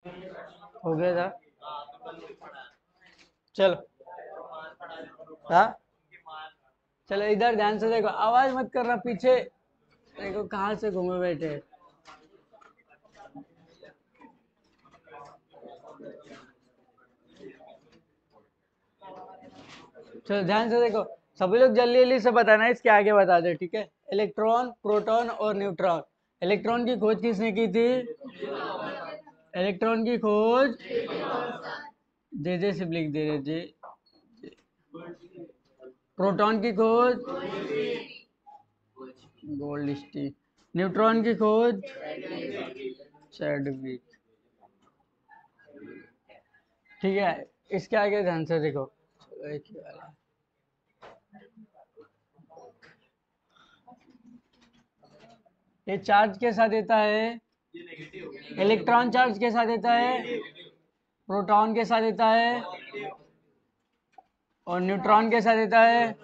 हो गया था। चलो। हाँ, चलो इधर ध्यान से देखो, आवाज मत करना पीछे। देखो कहाँ से घूमे बैठे हैं। चलो ध्यान से देखो, सभी लोग जल्दी जल्दी से बताना, इसके आगे बता दे, ठीक है। इलेक्ट्रॉन, प्रोटॉन और न्यूट्रॉन। इलेक्ट्रॉन की खोज किसने की थी? इलेक्ट्रॉन की खोज जे सिर्फ लिख दे रहे जे। प्रोटॉन की खोज गोल्ड स्टीन। न्यूट्रॉन की खोज चैडविक। ठीक है, इसके आगे ध्यान से देखो। एक ही वाला। ये चार्ज के साथ देता है, इलेक्ट्रॉन चार्ज के साथ देता है, प्रोटॉन के साथ देता है और न्यूट्रॉन के साथ देता है।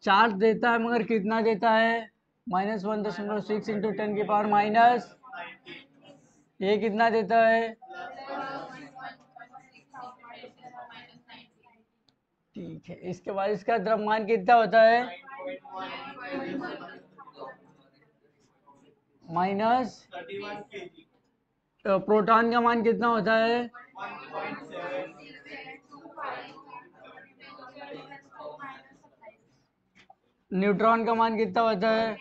चार्ज देता है मगर कितना देता है? -1.6 × 10⁻⁻। ये कितना देता है? ठीक है, इसके बाद इसका द्रव्यमान कितना होता है? माइनस। प्रोटॉन का मान कितना होता है? न्यूट्रॉन का मान कितना होता है?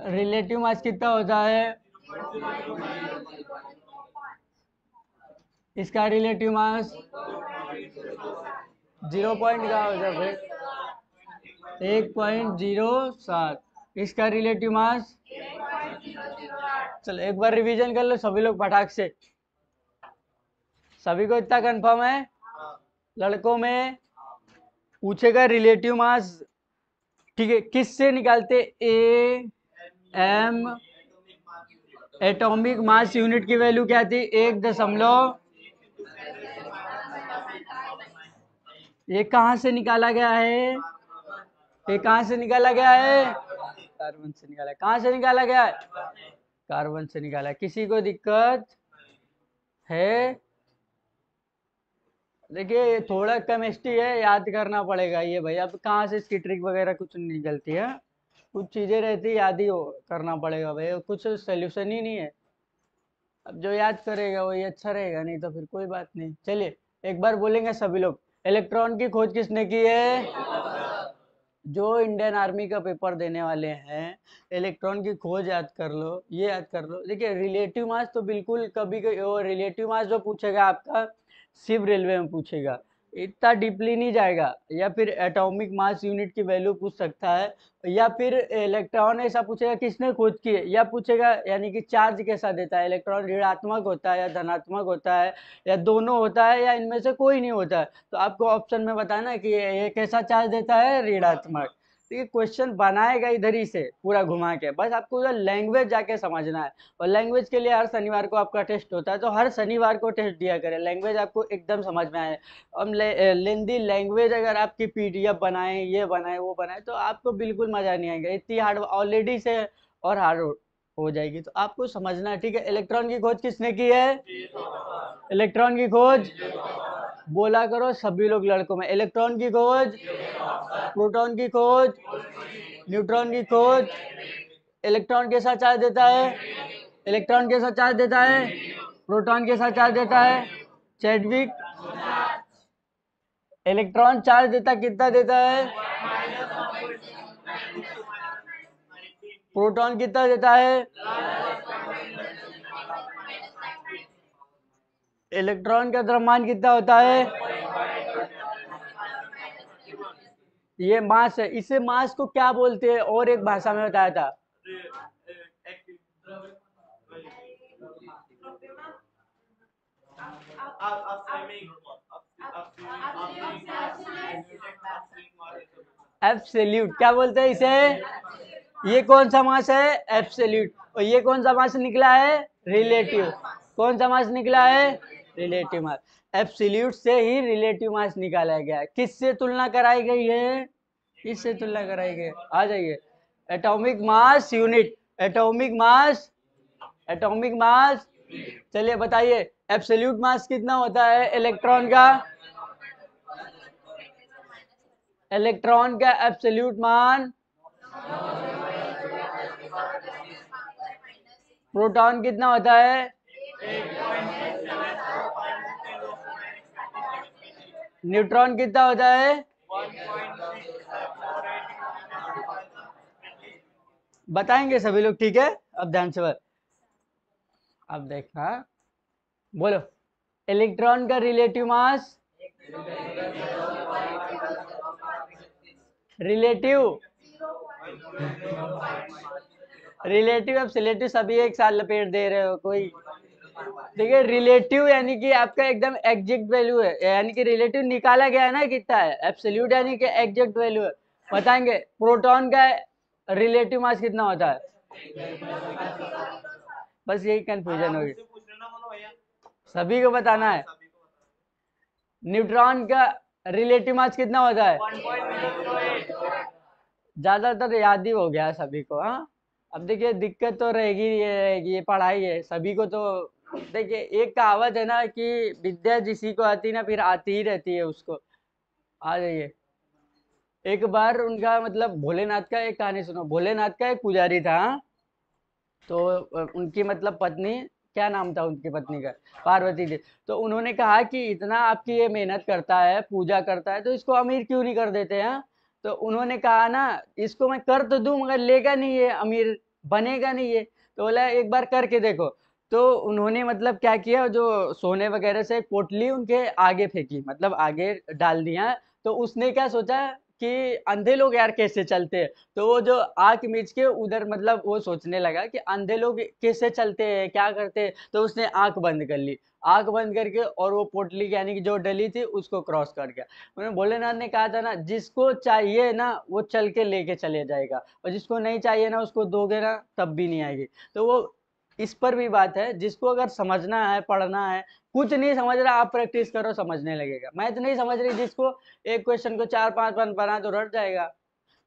रिलेटिव मास कितना होता है? इसका रिलेटिव मास 0 पॉइंट का होता है, 1.07। इसका रिलेटिव मास, चलो एक बार रिवीजन कर लो सभी लोग फटाक से। सभी को इतना कंफर्म है? लड़कों में पूछेगा रिलेटिव मास, ठीक है, किससे निकालते? A M, atomic mass unit की वैल्यू क्या थी? 1 दशमलव। ये कहाँ से निकाला गया है? ये कहाँ से निकाला गया है? कार्बन से निकाला है। कहाँ से निकाला गया है? कार्बन से निकाला है। किसी को दिक्कत है? देखिए थोड़ा केमिस्ट्री है, याद करना पड़ेगा ये भाई। अब कहाँ से इसकी ट्रिक वगैरह कुछ नहीं निकलती है, कुछ चीजें रहती याद ही हो करना पड़ेगा भाई, कुछ सोल्यूशन ही नहीं है। अब जो याद करेगा वही अच्छा रहेगा, नहीं तो फिर कोई बात नहीं। चलिए एक बार बोलेंगे सभी लोग, इलेक्ट्रॉन की खोज किसने की है? जो इंडियन आर्मी का पेपर देने वाले हैं, इलेक्ट्रॉन की खोज याद कर लो, ये याद कर लो। देखिए रिलेटिव मास तो बिल्कुल कभी रिलेटिव मास जो पूछेगा आपका सिर्फ रेलवे में पूछेगा, इतना डीपली नहीं जाएगा। या फिर एटॉमिक मास यूनिट की वैल्यू पूछ सकता है, या फिर इलेक्ट्रॉन ऐसा पूछेगा किसने खोज की है, या पूछेगा यानी कि चार्ज कैसा देता है, इलेक्ट्रॉन ऋणात्मक होता है या धनात्मक होता है, या दोनों होता है, या इनमें से कोई नहीं होता है। तो आपको ऑप्शन में बताना कि ये कैसा चार्ज देता है? ऋणात्मक। तो ये क्वेश्चन बनाएगा इधर ही से पूरा घुमा के, बस आपको उधर लैंग्वेज जाके समझना है। और लैंग्वेज के लिए हर शनिवार को आपका टेस्ट होता है, तो हर शनिवार को टेस्ट दिया करें, लैंग्वेज आपको एकदम समझ में आए। अब लेंदी लैंग्वेज अगर आपकी पीडीएफ बनाए, ये बनाए वो बनाए, तो आपको बिल्कुल मजा नहीं आएगा, इतनी हार्ड ऑलरेडी से और हार्ड हो जाएगी। तो आपको समझना है, ठीक है। इलेक्ट्रॉन की खोज किसने की है? इलेक्ट्रॉन की खोज बोला करो सभी लोग लड़कों में, इलेक्ट्रॉन की खोज, प्रोटॉन की खोज, न्यूट्रॉन की खोज। इलेक्ट्रॉन के साथ चार्ज देता है, इलेक्ट्रॉन के साथ चार्ज देता है, प्रोटॉन के साथ चार्ज देता है चैडविक। इलेक्ट्रॉन चार्ज देता कितना देता है? प्रोटॉन कितना देता है? इलेक्ट्रॉन का द्रव्यमान कितना होता है? ये मास है, इसे मास को क्या बोलते हैं और एक भाषा में बताया था? एब्सोल्यूट। क्या बोलते हैं इसे? ये कौन सा मास है? एब्सोल्यूट। और ये कौन सा मास निकला है? रिलेटिव। कौन सा मास निकला है? Relative mass. एब्सोल्यूट से ही रिलेटिव मास निकाला गया है। किससे तुलना कराई गई है? इससे तुलना कराएंगे, आ जाइए। Atomic mass unit, atomic mass, atomic mass, चलिए बताइए एब्सोल्यूट मास कितना होता है इलेक्ट्रॉन का, इलेक्ट्रॉन का एब्सोल्यूट मान, प्रोटॉन कितना होता है, न्यूट्रॉन कितना होता है, बताएंगे सभी लोग, ठीक है। अब ध्यान से बात, अब देखा, बोलो इलेक्ट्रॉन का रिलेटिव मास, रिलेटिव, रिलेटिव अब सिलेटिव सभी एक साथ लपेट दे रहे हो कोई। देखिए रिलेटिव यानी कि आपका एकदम एग्जैक्ट वैल्यू है, यानी कि रिलेटिव निकाला गया है ना कितना है, एब्सोल्यूट यानी कि एग्जैक्ट वैल्यू है। बताएंगे प्रोटॉन का रिलेटिव मास कितना होता है, बस यही कंफ्यूजन होगी, सभी को बताना है। न्यूट्रॉन का रिलेटिव मास कितना होता है, ज्यादातर याद ही हो गया सभी को, हाँ। अब देखिए दिक्कत तो रहेगी, ये पढ़ाई है सभी को तो। देखिए एक कहावत है ना कि विद्या जिसी को आती ना फिर आती ही रहती है उसको। आ जाइए, एक बार उनका मतलब भोलेनाथ का एक कहानी सुनो। भोलेनाथ का एक पुजारी था, हाँ? तो उनकी मतलब पत्नी, क्या नाम था उनकी पत्नी का, पार्वती थी। तो उन्होंने कहा कि इतना आपकी ये मेहनत करता है, पूजा करता है, तो इसको अमीर क्यों नहीं कर देते हैं। तो उन्होंने कहा ना, इसको मैं कर तो दूं मगर लेगा नहीं, ये अमीर बनेगा नहीं ये। तो बोला एक बार करके देखो। तो उन्होंने मतलब क्या किया, जो सोने वगैरह से एक पोटली उनके आगे फेंकी, मतलब आगे डाल दिया। तो उसने क्या सोचा कि अंधे लोग यार कैसे चलते हैं। तो वो जो आंख मीच के उधर मतलब वो सोचने लगा कि अंधे लोग कैसे चलते हैं, क्या करते हैं। तो उसने आंख बंद कर ली, आंख बंद करके और वो पोटली यानी कि जो डली थी उसको क्रॉस कर गया। उन्होंने भोलेनाथ ने कहा था ना, जिसको चाहिए ना वो चल के लेके चले जाएगा, और जिसको नहीं चाहिए ना उसको दोगे ना तब भी नहीं आएगी। तो वो इस पर भी बात है, जिसको अगर समझना है, पढ़ना है, कुछ नहीं समझ रहा आप प्रैक्टिस करो समझने लगेगा। मैथ नहीं समझ रही, जिसको एक क्वेश्चन को 4-5 बार बना तो रट जाएगा।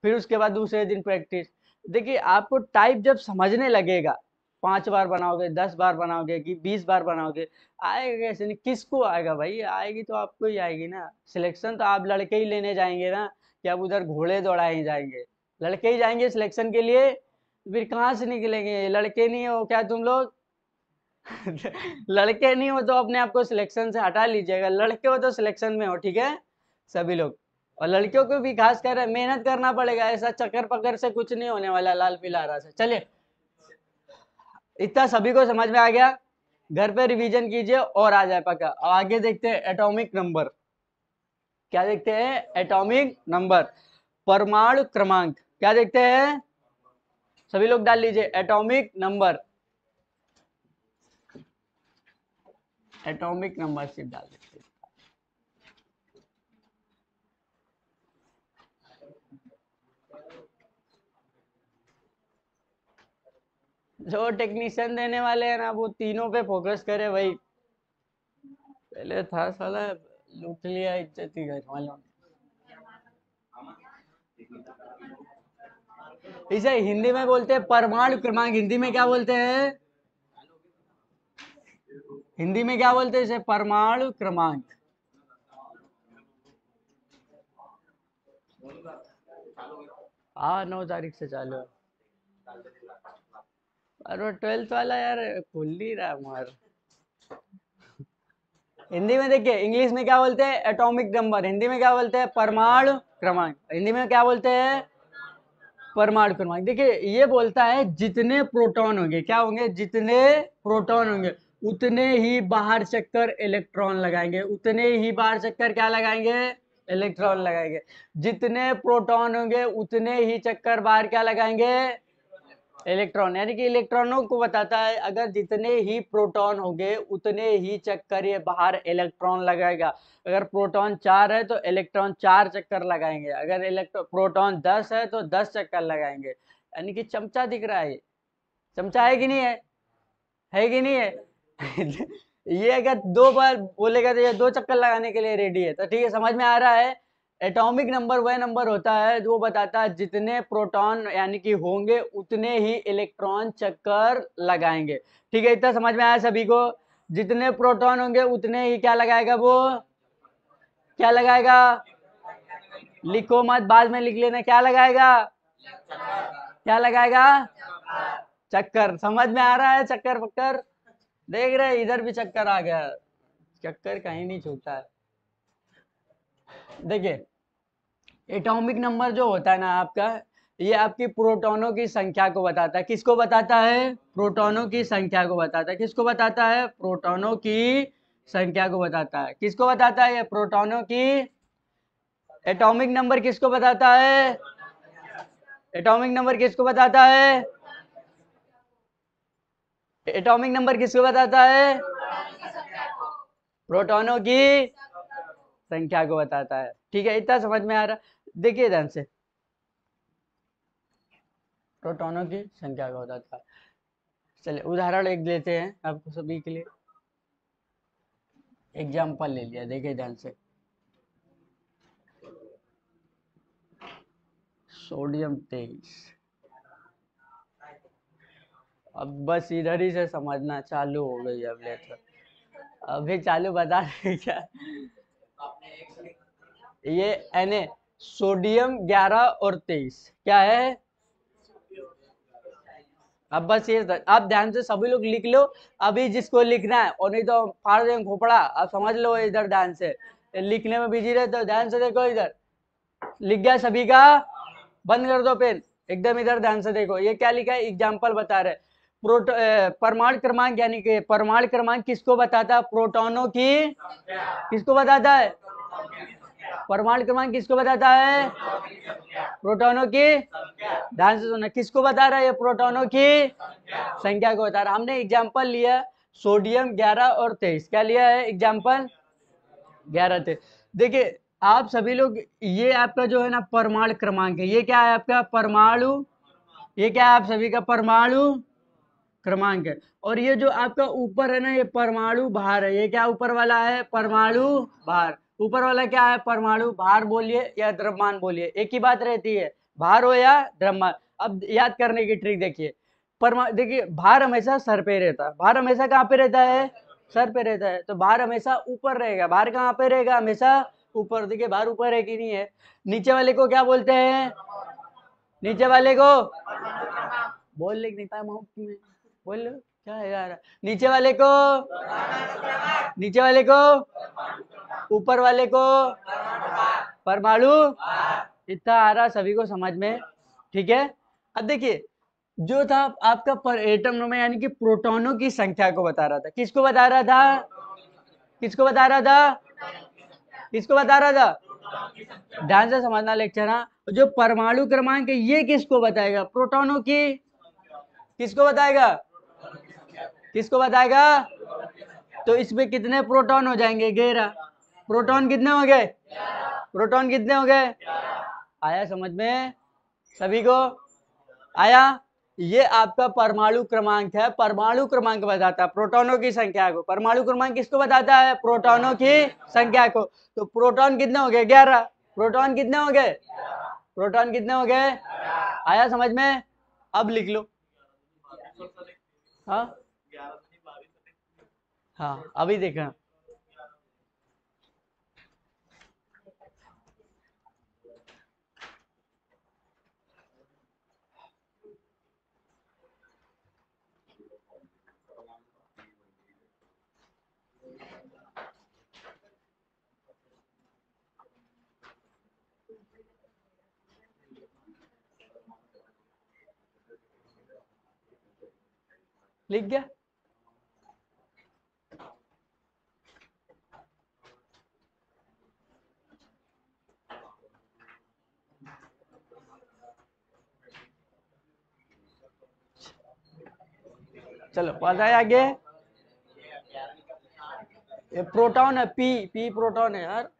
फिर उसके बाद दूसरे दिन प्रैक्टिस। देखिए आपको टाइप जब समझने लगेगा, 5 बार बनाओगे, 10 बार बनाओगे कि 20 बार बनाओगे, आएगा कैसे नहीं, किसको आएगा भाई, आएगी तो आपको ही आएगी ना। सिलेक्शन तो आप लड़के ही लेने जाएंगे ना, कि आप उधर घोड़े दौड़ाए जाएंगे, लड़के ही जाएंगे सिलेक्शन के लिए। फिर कहाँ से निकलेंगे, लड़के नहीं हो क्या तुम लोग। लड़के नहीं हो तो अपने आप को सिलेक्शन से हटा लीजिएगा, लड़के हो तो सिलेक्शन में हो, ठीक है सभी लोग। और लड़कियों को भी खास कर मेहनत करना पड़ेगा, ऐसा चक्कर पकड़ से कुछ नहीं होने वाला लाल पीला हरा से। चलिए इतना सभी को समझ में आ गया, घर पे रिवीजन कीजिए और आ जाए पक्का। आगे देखते हैं एटॉमिक नंबर, क्या देखते हैं, एटॉमिक नंबर, परमाणु क्रमांक। क्या देखते हैं, सभी लोग डाल लीजिए एटॉमिक नंबर, एटॉमिक नंबर सिर्फ डाल दीजिए। जो टेक्नीशियन देने वाले हैं ना वो तीनों पे फोकस करे भाई। पहले था साला लूट लिया इज्जत ही घर वालों ने। इसे हिंदी में बोलते हैं परमाणु क्रमांक, हिंदी में क्या बोलते हैं, हिंदी में क्या बोलते हैं इसे, परमाणु क्रमांक। हाँ 9 तारीख से चालू है। और वो 12th वाला यार खुल नहीं रहा हमारा। हिंदी में देखिए, इंग्लिश में क्या बोलते हैं एटॉमिक नंबर, हिंदी में क्या बोलते हैं परमाणु क्रमांक, हिंदी में क्या बोलते हैं परमाणु क्रमांक। देखिए ये बोलता है जितने प्रोटॉन होंगे, क्या होंगे, जितने प्रोटॉन होंगे उतने ही बाहर चक्कर इलेक्ट्रॉन लगाएंगे, उतने ही बाहर चक्कर क्या लगाएंगे, इलेक्ट्रॉन लगाएंगे। जितने प्रोटॉन होंगे उतने ही चक्कर बाहर क्या लगाएंगे, इलेक्ट्रॉन। यानी कि इलेक्ट्रॉनों को बताता है, अगर जितने ही प्रोटॉन होंगे उतने ही चक्कर ये बाहर इलेक्ट्रॉन लगाएगा। अगर प्रोटॉन 4 है तो इलेक्ट्रॉन 4 चक्कर लगाएंगे, अगर प्रोटॉन 10 है तो 10 चक्कर लगाएंगे। यानी कि चमचा दिख रहा है, चमचा है कि नहीं है कि नहीं है। ये अगर 2 बार बोलेगा तो ये 2 चक्कर लगाने के लिए रेडी है, तो ठीक है समझ में आ रहा है। एटॉमिक नंबर वह नंबर होता है जो बताता है जितने प्रोटॉन यानी कि होंगे उतने ही इलेक्ट्रॉन चक्कर लगाएंगे। ठीक है, इतना समझ में आया सभी को? जितने प्रोटॉन होंगे उतने ही क्या लगाएगा, वो क्या लगाएगा? लिखो मत, बाद में लिख लेना। क्या लगाएगा? क्या लगाएगा? चक्कर। समझ में आ रहा है? चक्कर पक्कर देख रहे, इधर भी चक्कर आ गया। चक्कर कहीं नहीं छूटता है। देखिए, एटॉमिक नंबर जो होता है ना आपका, ये आपकी प्रोटॉनों की संख्या को बताता है। किसको बताता है? प्रोटॉनों की संख्या को बताता है। किसको बताता है? प्रोटॉनों की संख्या को बताता है। किसको बताता है? ये प्रोटॉनों की। एटॉमिक नंबर किसको बताता है? एटॉमिक नंबर किसको बताता है? एटॉमिक नंबर किसको बताता है? प्रोटॉनों की संख्या को बताता है। ठीक है, इतना समझ में आ रहा? देखिए ध्यान से, प्रोटॉनों की संख्या को बताता है। चलिए उदाहरण एक लेते हैं आपको सभी के लिए। एग्जाम्पल ले लिया, देखिए ध्यान से। सोडियम 23। अब बस इधर ही से समझना चालू हो गई अब लेटर। अभी चालू बता रहे क्या? ये Na, सोडियम 11 और 23 क्या है? अब बस ये आप ध्यान से सभी लोग लिख लो अभी जिसको लिखना है, और नहीं तो फाड़ देंगे खोपड़ा। आप समझ लो इधर ध्यान से, लिखने में बिजी रहे तो ध्यान से देखो। इधर लिख गया सभी का? बंद कर दो पेन, एकदम इधर ध्यान से देखो। ये क्या लिखा है? एग्जाम्पल बता रहे। परमाणु क्रमांक यानी कि परमाणु क्रमांक किसको बताता है? प्रोटॉनों की। किसको बताता है? परमाणु क्रमांक किसको बताता है? प्रोटॉनों की। ध्यान से सुनना, किसको बता रहा है? ये प्रोटॉनों की संख्या को बता रहा। हमने एग्जाम्पल लिया सोडियम 11 और 23। क्या लिया है? एग्जाम्पल 11 थे। देखिए आप सभी लोग, ये आपका जो है ना परमाणु क्रमांक है। ये क्या है आपका? परमाणु। ये क्या है आप सभी का? परमाणु क्रमांक है। और ये जो आपका ऊपर है ना, ये परमाणु भार है। ये क्या ऊपर वाला है? परमाणु भार। ऊपर वाला क्या है? परमाणु भार बोलिए या द्रव्यमान बोलिए, एक ही बात रहती है, भार हो या द्रव्यमान। अब याद करने की ट्रिक देखिए। देखिए भार हमेशा सर पे रहता है। भार हमेशा कहाँ पे रहता है? सर पे रहता है। तो भार हमेशा ऊपर रहेगा। भार कहाँ पे रहेगा? हमेशा ऊपर। देखिए भार ऊपर है कि नहीं है? नीचे वाले को क्या बोलते हैं? नीचे वाले को बोल लिख नहीं पाया माउथ में, बोल लो क्या है यार। नीचे वाले को, नीचे वाले को, ऊपर वाले को परमाणु। इतना आ रहा सभी को समझ में? ठीक है। अब देखिए जो था आपका पर एटम नंबर यानी कि प्रोटॉनों की संख्या को बता रहा था। किसको बता रहा था? किसको बता रहा था? किसको बता रहा था? ध्यान से समझना लेक्चर। हाँ, जो परमाणु क्रमांक है ये किसको बताएगा? प्रोटॉनों की। किसको बताएगा? किसको बताएगा? तो इसमें कितने प्रोटॉन हो जाएंगे? 11। प्रोटॉन कितने हो गए? प्रोटॉन कितने हो गए? आया समझ में सभी को? आया? ये आपका परमाणु क्रमांक है। परमाणु क्रमांक बताता है प्रोटॉनों की संख्या को। परमाणु क्रमांक किसको बताता है? प्रोटॉनों की संख्या को। तो प्रोटॉन कितने हो गए? 11। प्रोटॉन कितने हो गए? प्रोटॉन कितने हो गए? आया समझ में? अब लिख लो। हाँ हाँ, अभी देखना। लिख गया? चलो पता है आगे। ये प्रोटॉन है, पी। पी प्रोटॉन है यार।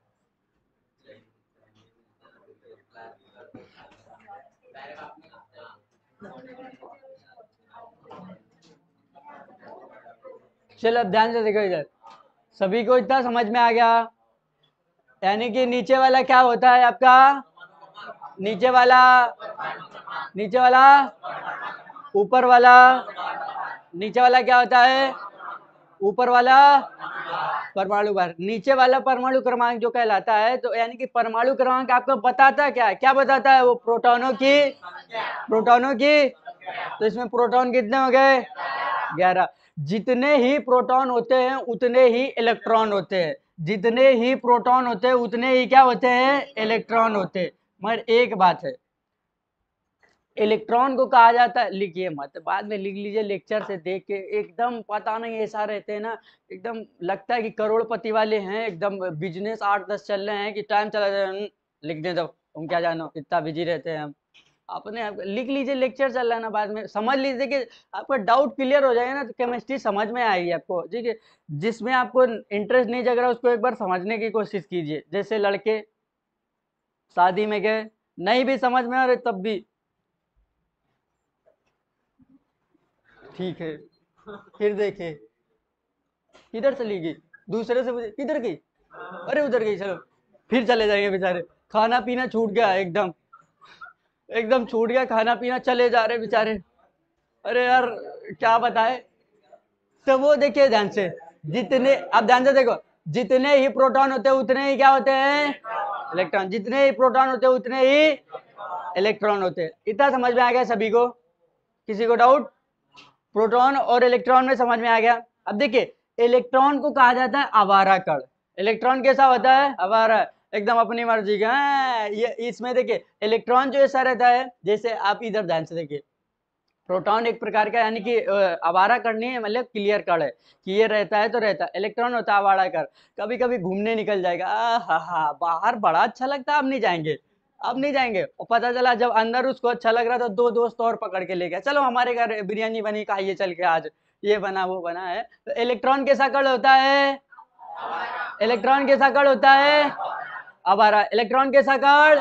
चलो अब ध्यान से देखो इधर। सभी को इतना समझ में आ गया? यानी कि नीचे वाला क्या होता है आपका, नीचे वाला, नीचे वाला, ऊपर वाला, नीचे वाला क्या होता है, ऊपर वाला परमाणु भार, नीचे वाला परमाणु क्रमांक जो कहलाता है। तो यानी कि परमाणु क्रमांक आपको बताता है क्या, क्या बताता है वो, प्रोटॉनों की, प्रोटॉनों की। तो इसमें प्रोटॉन कितने हो गए, 11। जितने ही प्रोटॉन होते हैं उतने ही इलेक्ट्रॉन होते हैं, जितने ही प्रोटॉन होते हैं उतने ही क्या होते हैं, इलेक्ट्रॉन होते हैं। मगर एक बात है, इलेक्ट्रॉन को कहा जाता है, लिखिए मत, बाद में लिख लीजिए, लेक्चर से देख के एकदम पता नहीं ऐसा रहते हैं ना, एकदम लगता है कि करोड़पति वाले हैं, एकदम बिजनेस 8-10 चल रहे हैं कि टाइम चला जाए, लिख दे दो, तुम क्या जानो, इतना बिजी रहते हैं हम। अपने आप लिख लीजिए, लेक्चर चल रहा है ना, बाद में समझ लीजिए कि आपका डाउट क्लियर हो जाएगा ना, तो केमिस्ट्री समझ में आएगी आपको। ठीक है, जिसमें आपको इंटरेस्ट नहीं जग रहा उसको एक बार समझने की कोशिश कीजिए। जैसे लड़के शादी में गए, नहीं भी समझ में आ रहे तब भी ठीक है, फिर देखे किधर चली गई, दूसरे से पूछे किधर गई, अरे उधर गई, चलो फिर चले जाएंगे बेचारे। खाना पीना छूट गया, एकदम एकदम छूट गया खाना पीना, चले जा रहे बेचारे। अरे यार क्या बताए। तो वो देखिए ध्यान से, जितने, अब ध्यान से देखो, जितने ही प्रोटॉन होते हैं उतने ही क्या होते हैं, इलेक्ट्रॉन, जितने ही प्रोटॉन होते हैं उतने ही इलेक्ट्रॉन होते हैं। इतना समझ में आ गया सभी को, किसी को डाउट, प्रोटॉन और इलेक्ट्रॉन में समझ में आ गया। अब देखिए, इलेक्ट्रॉन को कहा जाता है आवारा कण। इलेक्ट्रॉन कैसा होता है, आवारा, एकदम अपनी मर्जी का। ये इसमें देखिए इलेक्ट्रॉन जो ऐसा रहता है, जैसे आप इधर ध्यान से देखिए, प्रोटॉन एक प्रकार का यानी कि आवारा कण नहीं है, मतलब क्लियर कण है कि ये रहता है तो रहता है। इलेक्ट्रॉन होता है आवारा कण, कभी कभी घूमने निकल जाएगा, हा बाहर बड़ा अच्छा लगता है, अब नहीं जाएंगे, अब नहीं जाएंगे। और पता चला जब अंदर उसको अच्छा लग रहा था, 2 दोस्त और पकड़ के ले गया, चलो हमारे घर बिरयानी बनी, खाइए चल के आज, ये बना वो बना है। तो इलेक्ट्रॉन कैसा कण होता है, इलेक्ट्रॉन कैसा कण होता है, आवारा। इलेक्ट्रॉन कैसा कण,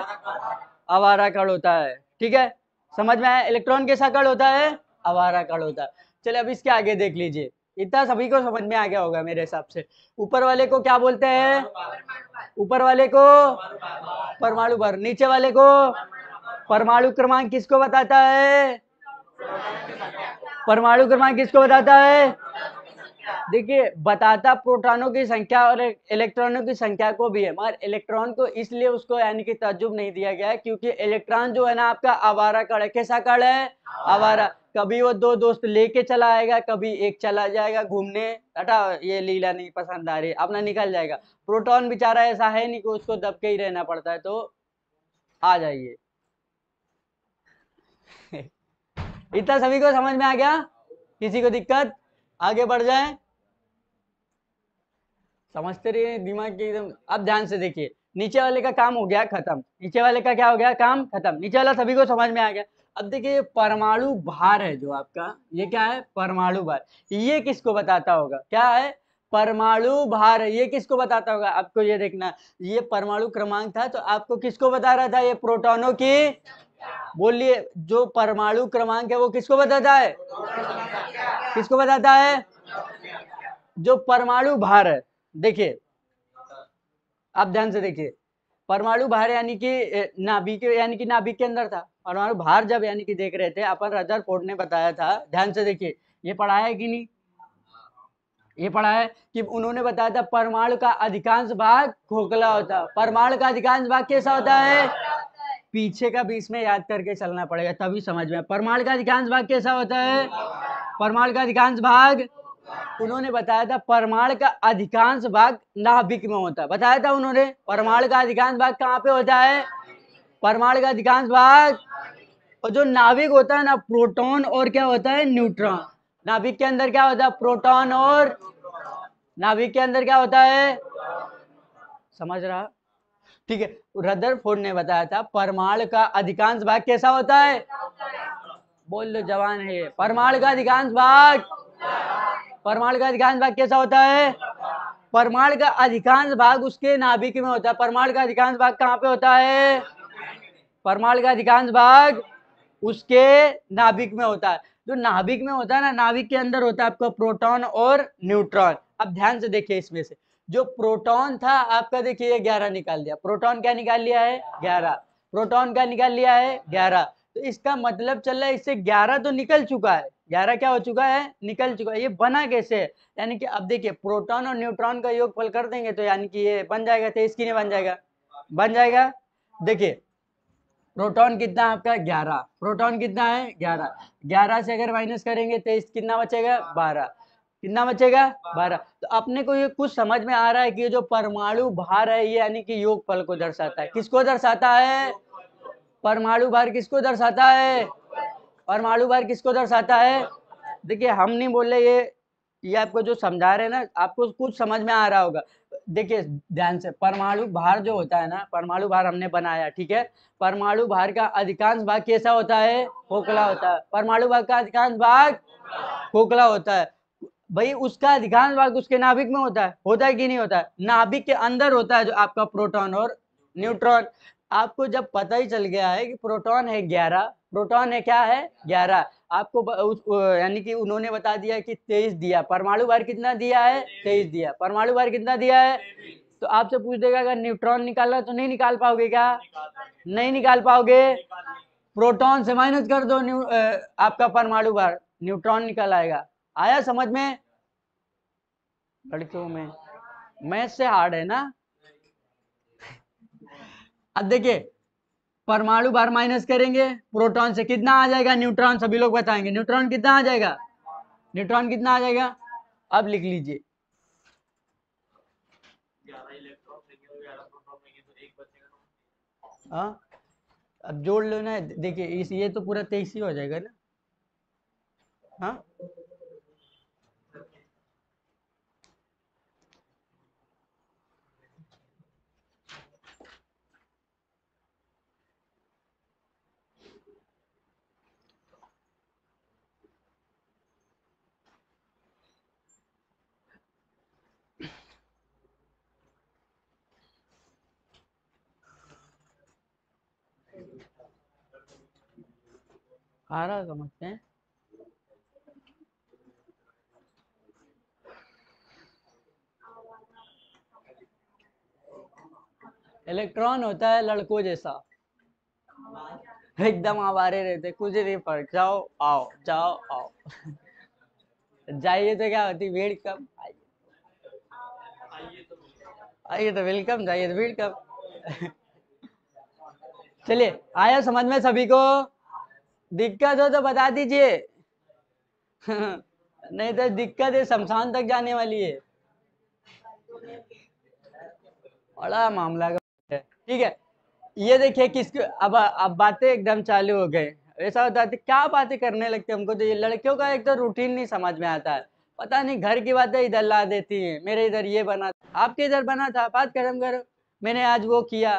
आवारा कण होता है। ठीक है, समझ में आया, इलेक्ट्रॉन कैसा कण होता है, आवारा कण होता है। चलिए अब इसके आगे देख लीजिए, इतना सभी को समझ में आ गया होगा मेरे हिसाब से। ऊपर वाले को क्या बोलते हैं, ऊपर वाले को परमाणु भर, नीचे वाले को परमाणु क्रमांक किसको बताता है, परमाणु क्रमांक किसको बताता है, देखिए बताता प्रोटॉनों की संख्या और इलेक्ट्रॉनों की संख्या को भी है, मगर इलेक्ट्रॉन को इसलिए उसको यानी कि तर्जुम नहीं दिया गया है क्योंकि इलेक्ट्रॉन जो है ना आपका आवारा कण है। कैसा कण है, आवारा। कभी वो 2 दोस्त लेके चला आएगा, कभी एक चला जाएगा घूमने, हटा ये लीला नहीं पसंद आ रही, अपना निकल जाएगा। प्रोटॉन बेचारा ऐसा है नहीं कि उसको दब के ही रहना पड़ता है, तो आ जाइए। इतना सभी को समझ में आ गया, किसी को दिक्कत, आगे बढ़ जाए, समझते रहिए दिमाग के एकदम। अब ध्यान से देखिए, नीचे वाले का काम हो गया खत्म, नीचे वाले का क्या हो गया, काम खत्म, नीचे वाला सभी को समझ में आ गया। अब देखिए परमाणु भार है जो आपका, ये क्या है, परमाणु भार, ये किसको बताता होगा, क्या है, परमाणु भार है, ये किसको बताता होगा आपको, ये देखना, ये परमाणु क्रमांक था तो आपको किसको बता रहा था, ये प्रोटॉनों की, बोलिए, जो परमाणु क्रमांक है वो किसको बताता है, किसको बताता है, जो परमाणु भार है। देखिए आप ध्यान से देखिए, परमाणु भार यानी कि नाभिक, यानी कि नाभिक के अंदर था। परमाणु भार जब यानी कि देख रहे थे अपन, रदरफोर्ड ने बताया था, ध्यान से देखिए, ये पढ़ा है कि नहीं, ये पढ़ा है कि उन्होंने बताया था परमाणु का अधिकांश भाग खोखला होता है। परमाणु का अधिकांश भाग कैसा होता है, पीछे का भी इसमें याद करके चलना पड़ेगा तभी समझ में। परमाणु का अधिकांश भाग कैसा होता है, परमाणु का अधिकांश भाग, उन्होंने बताया था परमाणु का अधिकांश भाग नाभिक में होता है, बताया था उन्होंने। परमाणु का अधिकांश भाग कहाँ पे होता है, परमाणु का अधिकांश भाग, और जो नाभिक होता है ना, प्रोटॉन और क्या होता है, न्यूट्रॉन। नाभिक के अंदर क्या होता है, प्रोटॉन और, नाभिक के अंदर क्या होता है, समझ रहा, ठीक है। रदरफोर्ड ने बताया था परमाणु का अधिकांश भाग कैसा होता है, बोल लो जवान है, परमाणु का अधिकांश भाग, परमाणु का अधिकांश भाग कैसा होता है, परमाणु का अधिकांश भाग उसके नाभिक में होता है। परमाणु का अधिकांश भाग कहाँ पे होता है, परमाणु का अधिकांश भाग उसके नाभिक में होता है। जो नाभिक में होता है ना, नाभिक के अंदर होता है आपका प्रोटॉन और न्यूट्रॉन। अब ध्यान से देखिए इसमें से, जो प्रोटॉन था आपका, देखिए 11 निकाल दिया, प्रोटॉन क्या निकाल लिया है 11, प्रोटॉन क्या निकाल लिया है 11। तो इसका मतलब चल रहा है इससे 11 तो निकल चुका है, 11 क्या हो चुका है, निकल चुका है। ये बना कैसे है, यानी कि अब देखिए प्रोटॉन और न्यूट्रॉन का योगफल कर देंगे तो यानी कि ये बन जाएगा, 23 की नहीं बन जाएगा, बन जाएगा। देखिए प्रोटॉन कितना है आपका 11, प्रोटॉन कितना है 11, 11 से अगर माइनस करेंगे 23 कितना बचेगा 12, कितना बचेगा 12। तो अपने को ये कुछ समझ में आ रहा है कि ये जो परमाणु भार है ये यानी कि योगफल को दर्शाता है, किसको दर्शाता है, परमाणु भार किसको दर्शाता है, परमाणु भार किसको दर्शाता है। देखिए हम नहीं बोल रहे, ये आपको जो समझा रहे हैं ना आपको कुछ समझ में आ रहा होगा। देखिए ध्यान से, परमाणु भार जो होता है ना, परमाणु भार हमने बनाया, ठीक है, परमाणु भार का अधिकांश भाग कैसा होता है, खोखला होता है, परमाणु भाग का अधिकांश भाग खोखला होता है। भाई उसका अधिकांश भाग उसके नाभिक में होता है कि नहीं होता है, नाभिक के अंदर होता है जो आपका प्रोटॉन और न्यूट्रॉन। आपको जब पता ही चल गया है कि प्रोटॉन है 11, प्रोटॉन है क्या है 11, आपको यानी कि उन्होंने बता दिया कि 23 दिया, परमाणु भार कितना दिया है 23 दिया, परमाणु भार कितना दिया है। तो आपसे पूछ देगा अगर न्यूट्रॉन निकालना तो नहीं निकाल पाओगे क्या, नहीं निकाल पाओगे, प्रोटॉन से माइनस कर दो आपका परमाणु भार, न्यूट्रॉन निकल आएगा। आया समझ में, लड़कियों में मैथ से हार्ड है ना। अब देखिए परमाणु भार माइनस करेंगे प्रोटॉन से कितना आ जाएगा, न्यूट्रॉन, सभी लोग बताएंगे न्यूट्रॉन कितना आ जाएगा, न्यूट्रॉन कितना आ जाएगा। अब लिख लीजिए, हाँ अब जोड़ लो ना, देखिए इस ये तो पूरा 23 ही हो जाएगा ना, हाँ आ रहा समझते हैं। इलेक्ट्रॉन होता है लड़कों जैसा, एकदम आवारे रहते, कुछ नहीं फर्क, जाओ आओ जाओ आओ जाइए तो क्या होती, भीड़ कम, आइए तो वेलकम, जाइए तो भीड़ कम चलिए आया समझ में सभी को, दिक्कत हो तो बता दीजिए नहीं तो दिक्कत है शमशान तक जाने वाली है, बड़ा मामला का है। ठीक है, ये देखिए किसको, अब बातें एकदम चालू हो गए। ऐसा होता है क्या बातें करने लगते हमको, तो ये लड़कियों का एक तो रूटीन नहीं समझ में आता है, पता नहीं घर की बातें इधर ला देती है, मेरे इधर ये बना, आपके इधर बना था, बात खत्म करो, मैंने आज वो किया।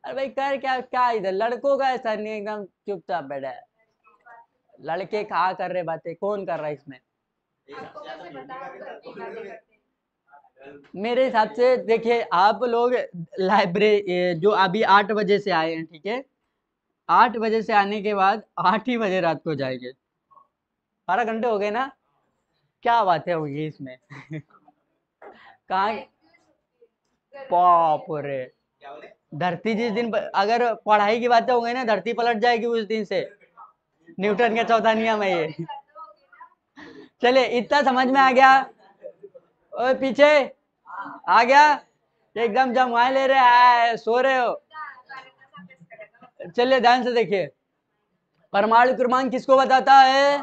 अरे भाई कर क्या क्या, इधर लड़कों का ऐसा नहीं, एकदम चुपचाप बैठा है, लड़के कहा कर रहे बातें, कौन कर रहा है इसमें। मेरे हिसाब से देखिए आप लोग लाइब्रेरी जो अभी 8 बजे से आए हैं, ठीक है, 8 बजे से आने के बाद 8 ही बजे रात को जाएंगे, 12 घंटे हो गए ना, क्या बातें होगी इसमें कहाँ, बाप रे, धरती जिस दिन अगर पढ़ाई की बातें हो गई ना, धरती पलट जाएगी उस दिन से, न्यूटन के चौथा नियम है ये चलिए इतना समझ में आ गया, ओए पीछे आ गया, एकदम जमवाए ले रहे हैं, सो रहे हो। चलिए ध्यान से देखिए, परमाणु क्रमांक किसको बताता है,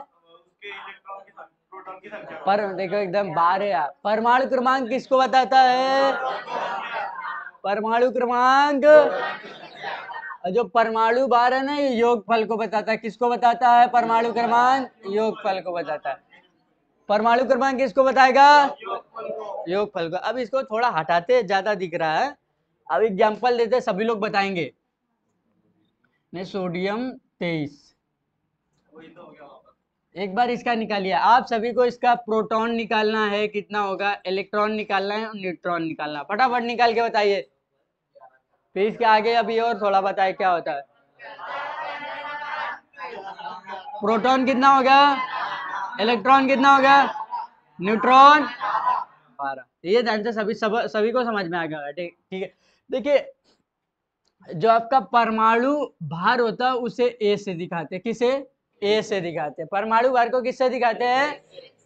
पर देखो एकदम 12, परमाणु क्रमांक किसको बताता है, परमाणु क्रमांक, जो परमाणु भार है ना ये योगफल को बताता है, किसको बताता है, परमाणु क्रमांक योगफल को बताता है, परमाणु क्रमांक किसको बताएगा, योगफल को। अब इसको थोड़ा हटाते, ज्यादा दिख रहा है, अब एग्जाम्पल देते सभी लोग बताएंगे। ने सोडियम 23, एक बार इसका निकालिए, आप सभी को इसका प्रोटॉन निकालना है, कितना होगा, इलेक्ट्रॉन निकालना है और न्यूट्रॉन निकालना, फटाफट निकाल के बताइए, फिर इसके आगे अभी और थोड़ा बताए क्या होता है। प्रोटॉन कितना होगा, इलेक्ट्रॉन कितना होगा, न्यूट्रॉन 12, ये ध्यान से सभी को समझ में आ गया, ठीक ठीक है। देखिए जो आपका परमाणु भार होता है उसे ए से दिखाते हैं, किसे? ए से दिखाते हैं। परमाणु भार को किससे दिखाते हैं?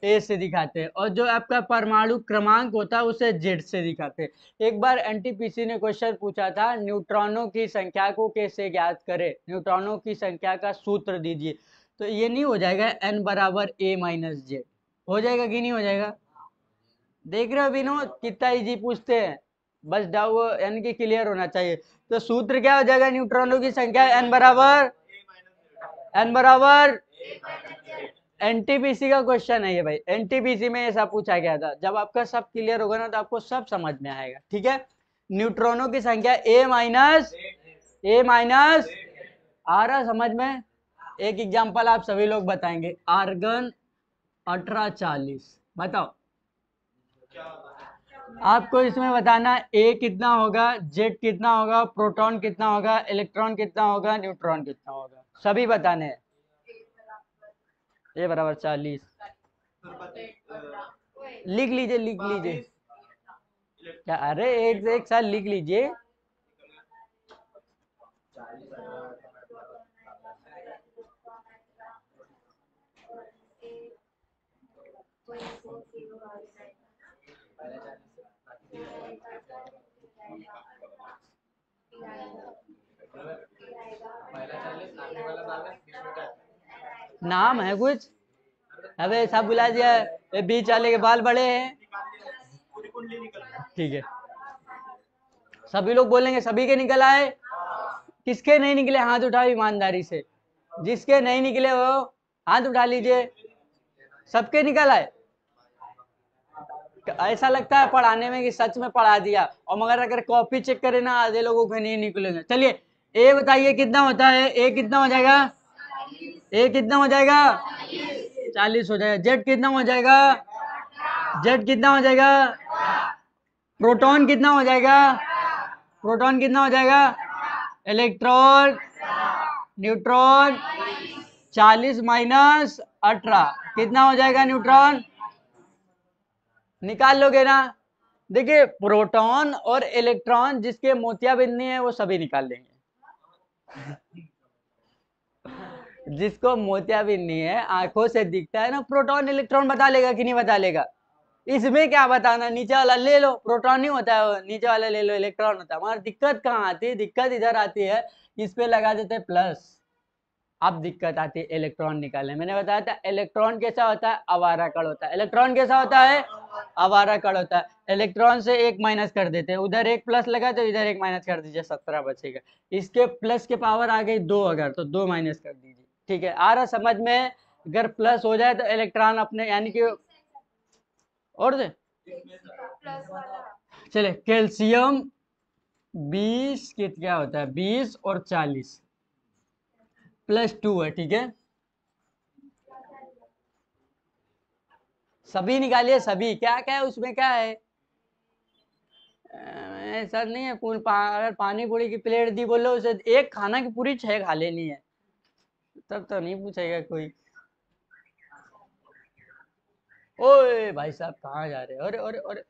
ए से दिखाते हैं। और जो आपका परमाणु क्रमांक होता है उसे जेड से दिखाते हैं। एक बार एनटीपीसी ने क्वेश्चन पूछा था, न्यूट्रॉनों की संख्या को कैसे ज्ञात करें, न्यूट्रॉनों की संख्या का सूत्र दीजिए। तो ये नहीं हो जाएगा एन बराबर ए माइनस जेड, हो जाएगा कि नहीं हो जाएगा? देख रहे हो विनोद कितना इजी पूछते हैं, बस डाउट यानी कि क्लियर होना चाहिए। तो सूत्र क्या हो जाएगा न्यूट्रॉनों की संख्या? एन बराबर एनटीपीसी का क्वेश्चन है ये भाई, एनटीपीसी में ऐसा पूछा गया था। जब आपका सब क्लियर होगा ना तो आपको सब समझ में आएगा, ठीक है। न्यूट्रॉनों की संख्या ए माइनस आ रहा समझ में? एक एग्जांपल आप सभी लोग बताएंगे, आर्गन 1840, बताओ आपको इसमें बताना ए कितना होगा, जेड कितना होगा, प्रोटॉन कितना होगा, इलेक्ट्रॉन कितना होगा, न्यूट्रॉन कितना होगा, सभी बताने हैं। ए बराबर 40 लिख लीजिए क्या, अरे एक साथ लिख लीजिए। नाम है कुछ, अबे सब बुला दिया, बीच वाले के बाल बड़े हैं, ठीक है। सभी लोग बोलेंगे सभी के निकल आए, किसके नहीं निकले हाथ उठाओ ईमानदारी से, जिसके नहीं निकले वो हाथ उठा लीजिए। सबके निकल आए? ऐसा लगता है पढ़ाने में कि सच में पढ़ा दिया, और मगर अगर कॉपी चेक करें ना आधे लोगों के नहीं निकलेंगे। चलिए ए बताइए कितना होता है, ए कितना हो जाएगा? ए कितना हो जाएगा? 40 हो जाएगा। जेड कितना हो जाएगा? जेड कितना हो जाएगा? प्रोटॉन कितना हो जाएगा? प्रोटॉन कितना हो जाएगा? इलेक्ट्रॉन, न्यूट्रॉन, 40 माइनस 18 कितना हो जाएगा? न्यूट्रॉन निकाल लोगे ना? देखिए प्रोटॉन और इलेक्ट्रॉन जिसके मोतियाबिंद नहीं है वो सभी निकाल लेंगे, जिसको मोतियाबिंद नहीं है आंखों से दिखता है ना, प्रोटॉन इलेक्ट्रॉन बता लेगा कि नहीं बता लेगा? इसमें क्या बताना, नीचे वाला ले लो, प्रोटॉन नहीं होता है वो, नीचे वाला ले लो इलेक्ट्रॉन होता है। हमारी दिक्कत कहाँ आती है? दिक्कत इधर आती है, इस पे लगा देते हैं प्लस, अब दिक्कत आती है इलेक्ट्रॉन निकालने। मैंने बताया था इलेक्ट्रॉन कैसा होता है? आवारा कण होता है। इलेक्ट्रॉन कैसा होता है? आवारा कण होता है। इलेक्ट्रॉन से एक माइनस कर देते हैं, उधर एक प्लस लगा तो इधर एक माइनस कर दीजिए, 17 बचेगा। इसके प्लस के पावर आ गई 2, अगर तो 2 माइनस कर दीजिए, ठीक है। आ रहा समझ में? अगर प्लस हो जाए तो इलेक्ट्रॉन अपने यानी कि और दे चले, कैल्शियम 20 क्या होता है? 20 और 40 +2 है, ठीक है। सभी निकालिए, सभी क्या क्या है उसमें, क्या है? ऐसा नहीं है अगर पानी पूरी की प्लेट दी बोलो उसे एक खाना की पूरी 6 खा लेनी है, तब तो नहीं पूछेगा कोई। ओए भाई साहब कहाँ जा रहे? अरे अरे अरे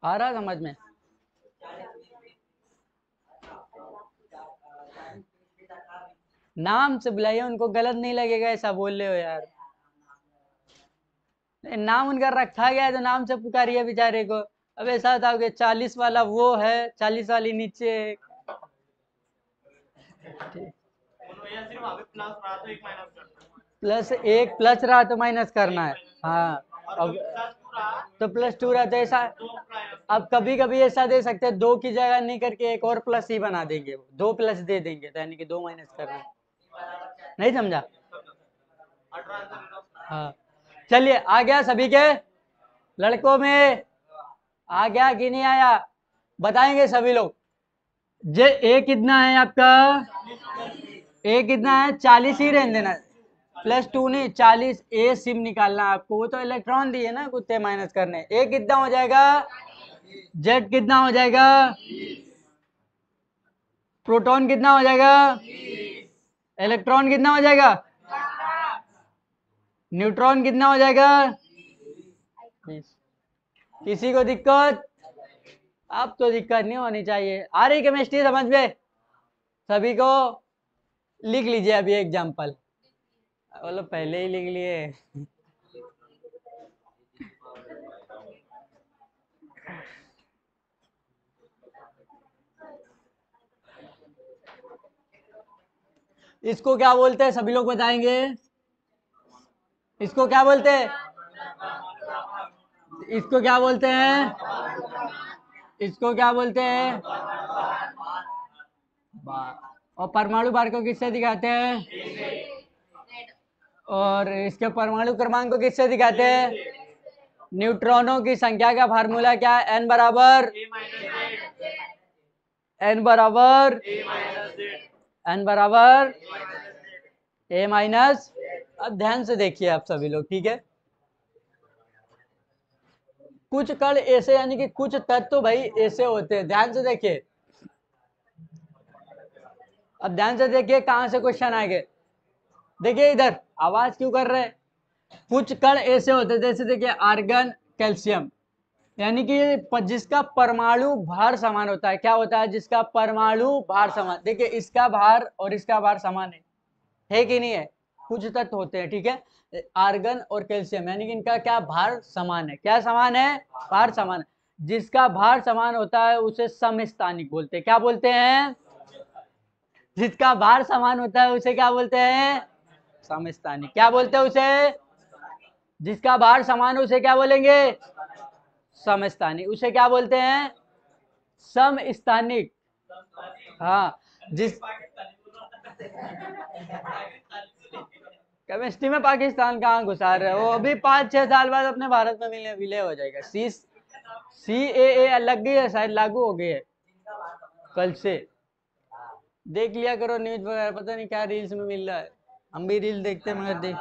आ रहा समझ में? नाम से बुलाइए उनको, गलत नहीं लगेगा ऐसा बोल रहे हो यार। नाम उनका रखा गया है तो नाम से पुकारिए बेचारे को। अब ऐसा था कि 40 वाला वो है, 40 वाली नीचे है। प्लस एक प्लस रहा तो माइनस करना है, हाँ। अब तो +2 रहता है ऐसा। अब कभी कभी ऐसा दे सकते हैं 2 की जगह नहीं करके एक और प्लस ही बना देंगे, 2 प्लस दे देंगे तो यानी कि 2 माइनस करना है। नहीं समझा? हाँ चलिए आ गया सभी के लड़कों में, आ गया कि नहीं आया? बताएंगे सभी लोग। जे ए कितना है आपका? ए कितना है? 40 ही रहने देना, +2 नहीं 40। ए सिम निकालना आपको, वो तो इलेक्ट्रॉन दिए ना कुत्ते माइनस करने। ए कितना हो जाएगा? जेड कितना हो जाएगा? प्रोटॉन कितना हो जाएगा? इलेक्ट्रॉन कितना हो जाएगा? न्यूट्रॉन कितना हो जाएगा 20। किसी को दिक्कत? अब तो दिक्कत नहीं होनी चाहिए। आ रही केमिस्ट्री समझ में सभी को? लिख लीजिए अभी एग्जाम्पल। बोलो पहले ही लिख लिए। इसको क्या बोलते हैं सभी लोग बताएंगे? इसको क्या बोलते हैं? इसको क्या बोलते हैं? इसको क्या बोलते हैं? और परमाणु भार को किससे दिखाते हैं? और इसके परमाणु क्रमांक को किससे दिखाते हैं? न्यूट्रॉनों की संख्या का फार्मूला क्या है? n बराबर a माइनस। अब ध्यान से देखिए आप सभी लोग, ठीक है? कुछ कण ऐसे यानी कि कुछ तत्व भाई ऐसे होते हैं, ध्यान से देखिए। अब ध्यान से देखिए कहां से क्वेश्चन आएंगे। देखिए इधर आवाज क्यों कर रहे हैं? कुछ कण ऐसे होते हैं जैसे देखिए आर्गन, कैल्शियम, यानी कि जिसका परमाणु भार समान होता है। क्या होता है? जिसका परमाणु भार समान। देखिए इसका भार और इसका भार समान है कि नहीं है? कुछ तत्व होते हैं, ठीक है, आर्गन और कैल्शियम, यानी कि इनका क्या भार समान है। क्या समान है? भार समान है। जिसका भार समान होता है उसे समस्थानिक बोलते हैं। क्या बोलते हैं? जिसका भार समान होता है उसे क्या बोलते हैं? समस्थानिक। क्या बोलते हैं उसे? जिसका भार समान है उसे क्या बोलेंगे? समस्थानिक। उसे क्या बोलते हैं? समस्थानिक। हाँ, जिस केमिस्ट्री में पाकिस्तान कहाँ घुसा रहे हो? अभी 5-6 साल बाद अपने भारत में विलय हो जाएगा। CAA लग गई है, शायद लागू हो गई है कल से। देख लिया करो न्यूज वगैरह, पता नहीं क्या रील्स में मिल रहा है। हम भी रील देखते हैं मगर देख।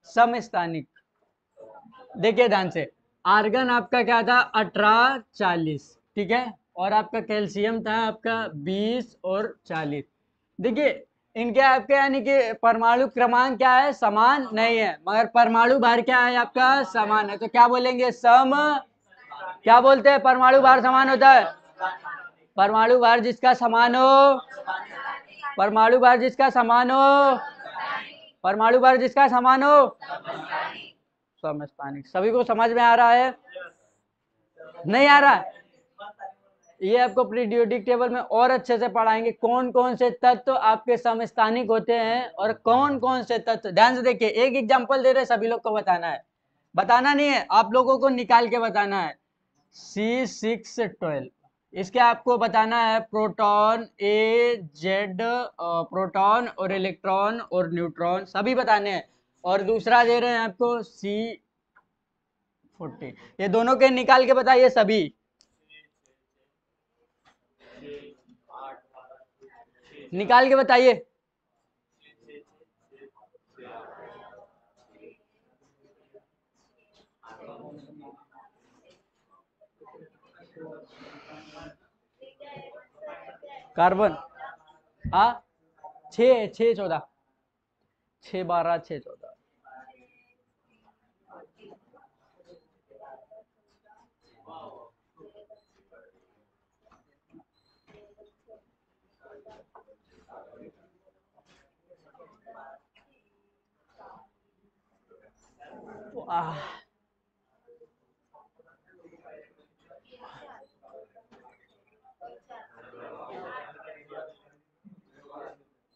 समस्थानिक। देखिए ध्यान से, आर्गन आपका क्या था? 18-40, ठीक है, और आपका कैल्शियम था आपका 20 और 40। देखिए इनके आपके यानी कि परमाणु क्रमांक क्या है? समान नहीं है, मगर परमाणु भार क्या है आपका? समान है। तो क्या बोलेंगे? सम। क्या बोलते हैं? परमाणु भार समान होता है। परमाणु भार जिसका समान हो, परमाणु भार जिसका समान हो, परमाणु भार जिसका समान हो, समस्थानिक। सभी को समझ में आ रहा है? नहीं आ रहा है? ये आपको पीरियोडिक टेबल में और अच्छे से पढ़ाएंगे कौन कौन से तत्व आपके समस्थानिक होते हैं और कौन कौन से तत्व। ध्यान से देखिए, एक एग्जांपल दे रहे, सभी लोग को बताना है। बताना नहीं है, आप लोगों को निकाल के बताना है। C612, इसके आपको बताना है प्रोटॉन, AZ, प्रोटॉन और इलेक्ट्रॉन और न्यूट्रॉन सभी बताने हैं। और दूसरा दे रहे हैं आपको C40, ये दोनों के निकाल के बताइए सभी। निकाल के बताइए। कार्बन 6-6-14, 6-12-6-14।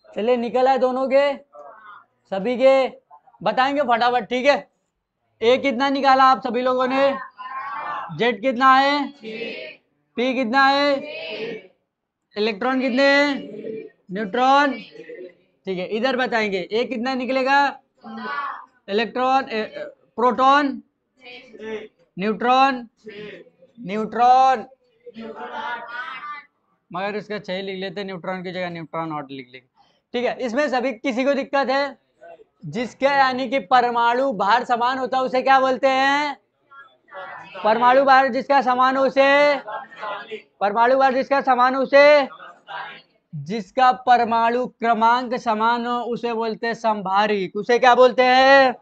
चलिए निकल आए दोनों के, सभी के बताएंगे फटाफट, ठीक है। ए कितना निकाला आप सभी लोगों ने? जेड कितना है? पी कितना है? इलेक्ट्रॉन कितने हैं? न्यूट्रॉन, ठीक है। इधर बताएंगे ए कितना निकलेगा? इलेक्ट्रॉन, प्रोटॉन, न्यूट्रॉन, न्यूट्रॉन, मगर इसका 6 लिख लेते, न्यूट्रॉन की जगह न्यूट्रॉन नॉट लिख लेंगे, ठीक है। इसमें सभी किसी को दिक्कत है? जिसके यानी कि परमाणु भार समान होता है उसे क्या बोलते हैं? परमाणु भार जिसका समान हो उसे, परमाणु भार जिसका समान हो उसे, जिसका परमाणु क्रमांक समान हो उसे बोलते हैं समभारिक। उसे क्या बोलते हैं?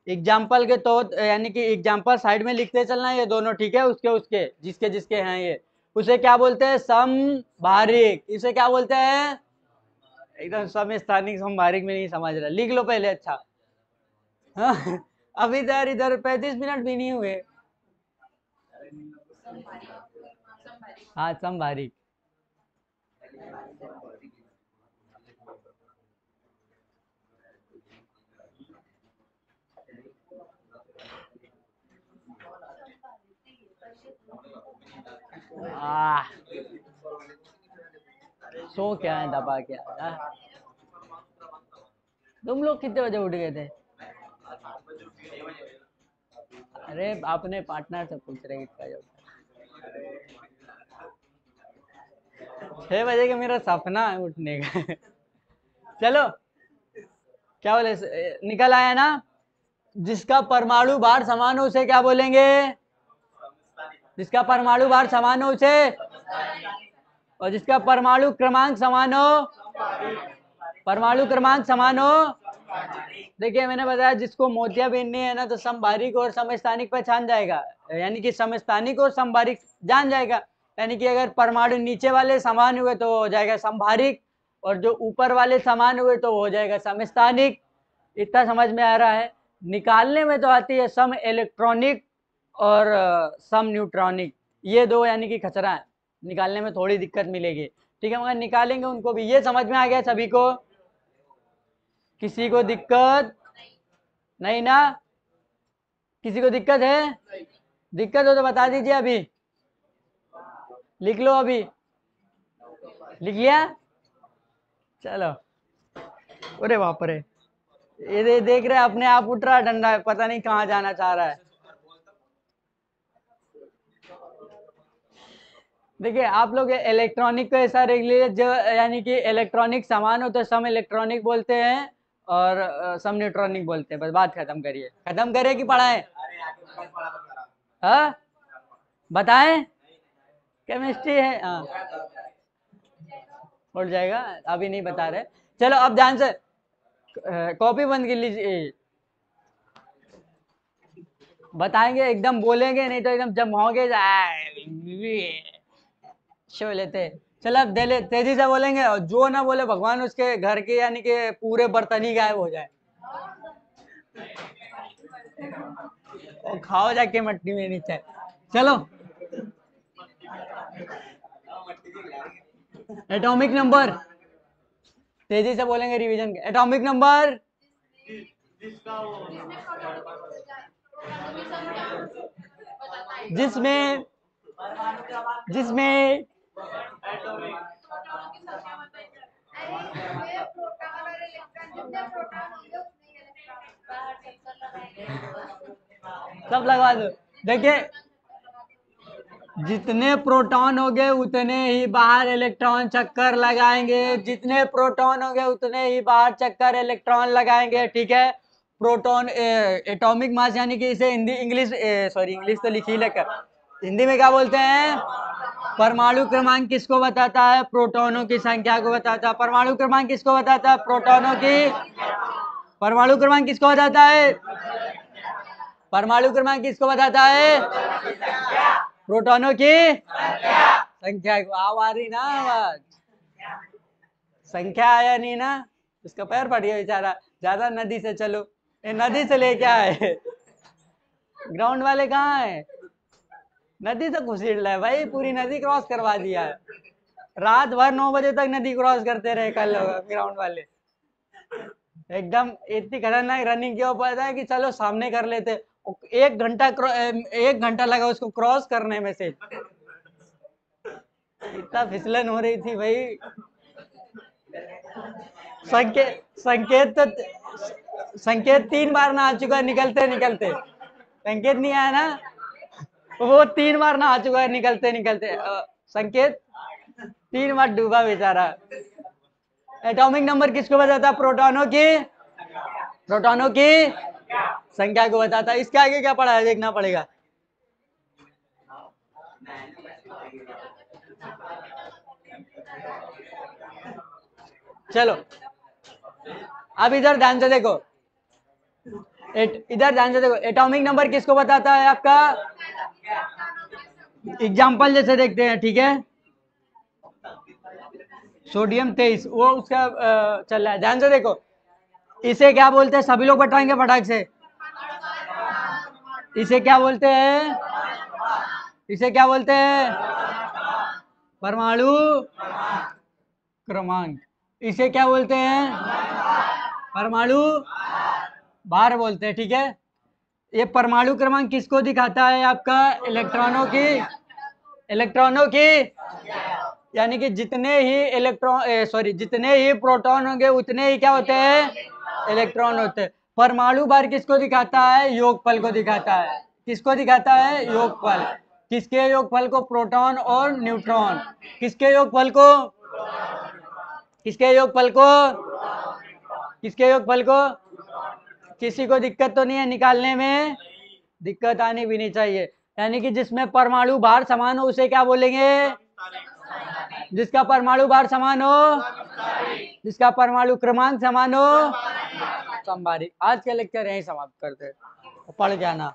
एग्जाम्पल के तो यानी कि एग्जाम्पल साइड में लिखते चलना, ये दोनों ठीक है, उसके उसके जिसके जिसके हैं ये, उसे क्या बोलते हैं? समभारिक। इसे क्या बोलते हैं? एकदम समस्थानिक समभारिक में नहीं समझ रहा, लिख लो पहले अच्छा। हाँ अभी तो यार इधर 35 मिनट भी नहीं हुए। हाँ समभारिक। आह, सो क्या है दबा क्या? तुम लोग कितने बजे उठ गए थे? अरे अपने पार्टनर से पूछ रहे कितना बजे उठा? 6 बजे का मेरा सपना है उठने का चलो, क्या बोले, निकल आया ना? जिसका परमाणु भार समान हो उसे क्या बोलेंगे? जिसका परमाणु भार समान हो उसे, और जिसका परमाणु क्रमांक समान हो, परमाणु क्रमांक समान हो, देखिए मैंने बताया जिसको मोतियाबिंद नहीं है ना, तो समभारिक और समस्थानिक पहचान जाएगा, यानी कि समस्थानिक और समभारिक जान जाएगा। यानी कि अगर परमाणु नीचे वाले समान हुए तो हो जाएगा समभारिक, और जो ऊपर वाले समान हुए तो हो जाएगा समस्थानिक। इतना समझ में आ रहा है? निकालने में तो आती है सम इलेक्ट्रॉनिक और सम न्यूट्रॉनिक, ये दो यानी कि खचरा है, निकालने में थोड़ी दिक्कत मिलेगी। ठीक है, मगर निकालेंगे उनको भी। ये समझ में आ गया सभी को? किसी को दिक्कत नहीं ना? किसी को दिक्कत है? दिक्कत हो तो बता दीजिए, अभी लिख लो, अभी लिख लिया? चलो, अरे बाप रे, ये देख रहे अपने आप उठ रहा डंडा है, पता नहीं कहाँ जाना चाह रहा है। देखिए आप लोग इलेक्ट्रॉनिक को ऐसा देख लीजिए, जो यानी कि इलेक्ट्रॉनिक सामान हो तो सम इलेक्ट्रॉनिक बोलते हैं और सम न्यूट्रॉनिक बोलते हैं। बस बात खत्म करिए, खत्म करिए कि पढ़ाएं? हाँ बताएं, केमिस्ट्री है हाँ, उठ जाएगा, अभी नहीं बता रहे। चलो अब ध्यान से कॉपी बंद कर लीजिए, बताएंगे एकदम, बोलेंगे नहीं तो एकदम जमाओगे शो लेते। चलो अब तेजी से बोलेंगे, और जो ना बोले भगवान उसके घर के यानी कि पूरे बर्तन ही गायब हो जाए, और खाओ जाके मट्टी में नीचे। चलो, एटॉमिक नंबर तेजी से बोलेंगे, रिवीजन एटॉमिक नंबर जिसमें जिसमें सब लगवा दो। देखिए जितने प्रोटॉन हो गए उतने ही बाहर इलेक्ट्रॉन चक्कर लगाएंगे, जितने प्रोटॉन हो गए उतने ही बाहर चक्कर इलेक्ट्रॉन लगाएंगे। ठीक है, प्रोटॉन एटॉमिक मास, यानी कि इसे हिंदी इंग्लिश सॉरी इंग्लिश तो लिखी लेकर, हिंदी में क्या बोलते हैं? परमाणु क्रमांक किसको बताता है? प्रोटॉनों की संख्या को बताता है। परमाणु क्रमांक किसको बताता है? प्रोटॉनों की। परमाणु क्रमांक किसको बताता है? परमाणु क्रमांक किसको बताता है? प्रोटॉनों की संख्या को। आ रही ना आवाज? संख्या आया नहीं ना? उसका पैर फट गया बेचारा, ज्यादा नदी से चलो, ये नदी से लेके आए, ग्राउंड वाले कहाँ है? नदी से घुसीट रहा है भाई, पूरी नदी क्रॉस करवा दिया है, रात भर 9 बजे तक नदी क्रॉस करते रहे कल ग्राउंड वाले। एकदम इतनी खतरनाक रनिंग क्यों पता है कि चलो सामने कर लेते, 1 घंटा 1 घंटा लगा उसको क्रॉस करने में से, इतना फिसलन हो रही थी भाई। संकेत तो संकेत 3 बार ना आ चुका है निकलते निकलते, संकेत नहीं आया ना, वो 3 बार ना आ चुका है निकलते निकलते, संकेत 3 बार डूबा बेचारा। एटॉमिक नंबर किसको बताता है? प्रोटॉनों की, प्रोटॉनों की संख्या को बताता है। इसके आगे क्या पढ़ा है देखना पड़ेगा। चलो अब इधर ध्यान से देखो, इधर ध्यान से देखो, एटॉमिक नंबर किसको बताता है आपका? एग्जाम्पल जैसे देखते हैं, ठीक है। सोडियम 23, वो उसका चल रहा है, ध्यान से देखो। इसे क्या बोलते हैं? सभी लोग बताएंगे फटाक से। इसे क्या बोलते हैं? इसे क्या बोलते हैं? परमाणु क्रमांक। इसे क्या बोलते हैं? परमाणु भार बोलते हैं, ठीक है। ये परमाणु क्रमांक किसको दिखाता है? आपका इलेक्ट्रॉनों की यानी कि जितने ही जितने ही प्रोटॉन होंगे उतने ही क्या होते हैं? इलेक्ट्रॉन होते हैं। परमाणु भार किसको दिखाता है? योगफल को दिखाता है। किसको दिखाता है? योगफल। किसके योगफल को? प्रोटॉन और न्यूट्रॉन। किसके योगफल को? किसके योगफल को? किसके योगफल को? किसी को दिक्कत तो नहीं है निकालने में? दिक्कत आनी भी नहीं चाहिए। यानी कि जिसमें परमाणु भार समान हो उसे क्या बोलेंगे? जिसका परमाणु भार समान हो, जिसका परमाणु क्रमांक समान हो, समबारी। आज का लेक्चर यहीं समाप्त करते हैं, पढ़ जाना।